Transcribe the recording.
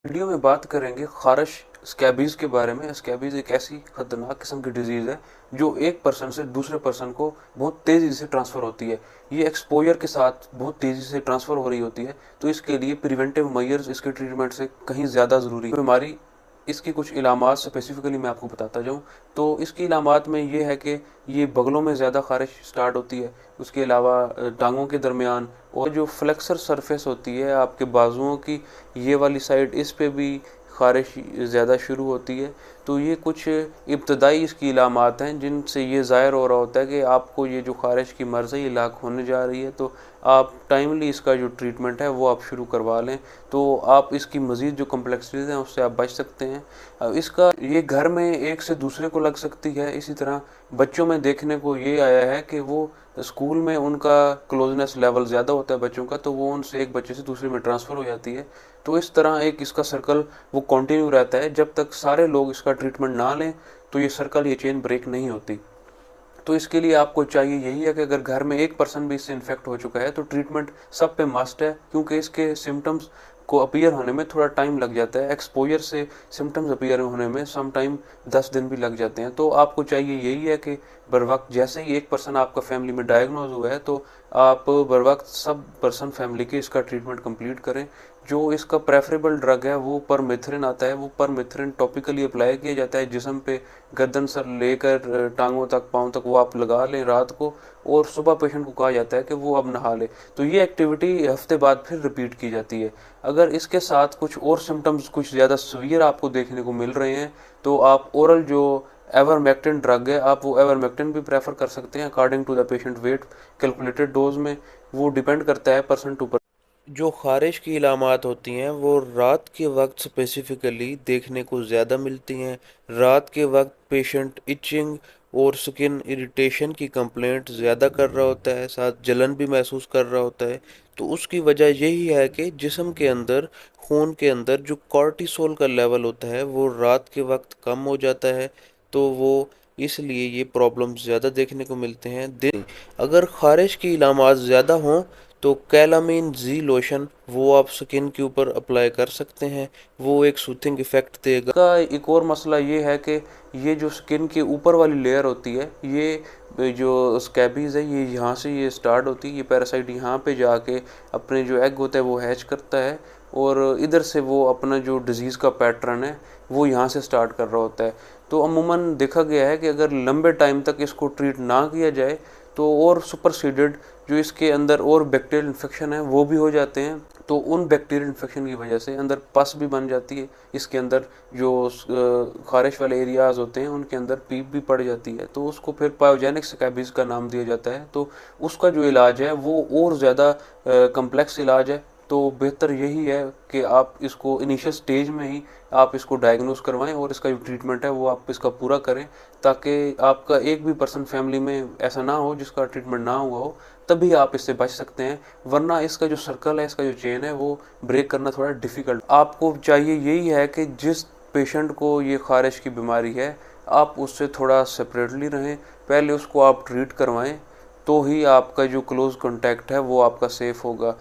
Video में बात करेंगे खारिश स्कैबीज के बारे में। स्कैबीज एक ऐसी खतरनाक किस्म की डिजीज है जो एक पर्सन से दूसरे पर्सन को बहुत तेजी से ट्रांसफर होती है। ये एक्सपोजर के साथ बहुत तेजी से ट्रांसफर हो रही होती है, तो इसके लिए प्रिवेंटिव मेजर्स इसके ट्रीटमेंट से कहीं ज़्यादा ज़रूरी है। बीमारी इसकी कुछ इलामात स्पेसिफिकली मैं आपको बताता जाऊँ तो इसकी इलामात में ये है कि ये बगलों में ज़्यादा खारिश स्टार्ट होती है। उसके अलावा टांगों के दरमियान और जो फ्लेक्सर सरफेस होती है आपके बाजुओं की, ये वाली साइड, इस पे भी खारिश ज़्यादा शुरू होती है। तो ये कुछ इब्तदाई इसकी इलामात हैं जिनसे ये ज़ाहिर हो रहा होता है कि आपको ये जो खारिश की मर्ज़ है ये लाक होने जा रही है, तो आप टाइमली इसका जो ट्रीटमेंट है वो आप शुरू करवा लें, तो आप इसकी मज़ीद जो कम्प्लेक्सिटीज़ हैं उससे आप बच सकते हैं। इसका ये घर में एक से दूसरे को लग सकती है। इसी तरह बच्चों में देखने को ये आया है कि वो स्कूल में उनका क्लोजनेस लेवल ज़्यादा होता है बच्चों का, तो वो उनसे एक बच्चे से दूसरे में ट्रांसफ़र हो जाती है। तो इस तरह एक इसका सर्कल वो कंटिन्यू रहता है जब तक सारे लोग इसका ट्रीटमेंट ना लें, तो ये सर्कल, ये चेन ब्रेक नहीं होती। तो इसके लिए आपको चाहिए यही है कि अगर घर में एक पर्सन भी इससे इन्फेक्ट हो चुका है तो ट्रीटमेंट सब पे मस्ट है, क्योंकि इसके सिम्टम्स को अपीयर होने में थोड़ा टाइम लग जाता है। एक्सपोजर से सिम्टम्स अपीयर होने में सम टाइम 10 दिन भी लग जाते हैं। तो आपको चाहिए यही है कि बर वक्त जैसे ही एक पर्सन आपका फैमिली में डायग्नोज हुआ है तो आप बर वक्त सब पर्सन फैमिली के इसका ट्रीटमेंट कंप्लीट करें। जो इसका प्रेफरेबल ड्रग है वो परमेथ्रिन आता है। वो परमेथ्रिन टॉपिकली अप्लाई किया जाता है जिस्म पे, गर्दन से लेकर टांगों तक, पाँव तक वो आप लगा लें रात को, और सुबह पेशेंट को कहा जाता है कि वो अब नहा ले। तो ये एक्टिविटी हफ्ते बाद फिर रिपीट की जाती है। अगर इसके साथ कुछ और सिम्टम्स कुछ ज़्यादा सीवियर आपको देखने को मिल रहे हैं तो आप ओरल जो एवरमेक्टिन ड्रग है, आप वो एवरमेक्टिन भी प्रेफर कर सकते हैं according to the patient weight. Calculated dose में वो डिपेंड करता है पर्सन टू पर्सन। जो खारिश की इलामात होती हैं वो रात के वक्त स्पेसिफिकली देखने को ज़्यादा मिलती हैं। रात के वक्त पेशेंट इचिंग और स्किन इरिटेशन की कंप्लेंट ज़्यादा कर रहा होता है, साथ जलन भी महसूस कर रहा होता है। तो उसकी वजह यही है कि जिस्म के अंदर, खून के अंदर जो कॉर्टिसोल का लेवल होता है वो रात के वक्त कम हो जाता है, तो वो इसलिए ये प्रॉब्लम्स ज़्यादा देखने को मिलते हैं। दिन अगर खारिश की इलामात ज़्यादा हों तो कैलामीन जी लोशन वो आप स्किन के ऊपर अप्लाई कर सकते हैं, वो एक सूथिंग इफेक्ट देगा। का एक और मसला ये है कि ये जो स्किन के ऊपर वाली लेयर होती है, ये जो स्कैबीज है ये यहाँ से ये स्टार्ट होती है। ये पैरासाइट यहाँ पे जाके अपने जो एग होता है वो हैच करता है, और इधर से वो अपना जो डिजीज़ का पैटर्न है वो यहाँ से स्टार्ट कर रहा होता है। तो अमूमन देखा गया है कि अगर लंबे टाइम तक इसको ट्रीट ना किया जाए तो और सुपरसीडेड जो इसके अंदर और बैक्टीरियल इन्फेक्शन है वो भी हो जाते हैं। तो उन बैक्टीरियल इन्फेक्शन की वजह से अंदर पस भी बन जाती है। इसके अंदर जो खारिश वाले एरियाज होते हैं उनके अंदर पीप भी पड़ जाती है, तो उसको फिर पायोजेनिक स्कैबीज का नाम दिया जाता है। तो उसका जो इलाज है वो और ज़्यादा कम्प्लेक्स इलाज है। तो बेहतर यही है कि आप इसको इनिशियल स्टेज में ही आप इसको डायग्नोस करवाएं और इसका जो ट्रीटमेंट है वो आप इसका पूरा करें, ताकि आपका एक भी पर्सन फैमिली में ऐसा ना हो जिसका ट्रीटमेंट ना हुआ हो, तभी आप इससे बच सकते हैं। वरना इसका जो सर्कल है, इसका जो चेन है वो ब्रेक करना थोड़ा डिफ़िकल्ट। आपको चाहिए यही है कि जिस पेशेंट को ये खारिश की बीमारी है आप उससे थोड़ा सेपरेटली रहें, पहले उसको आप ट्रीट करवाएं, तो ही आपका जो क्लोज कॉन्टैक्ट है वो आपका सेफ होगा।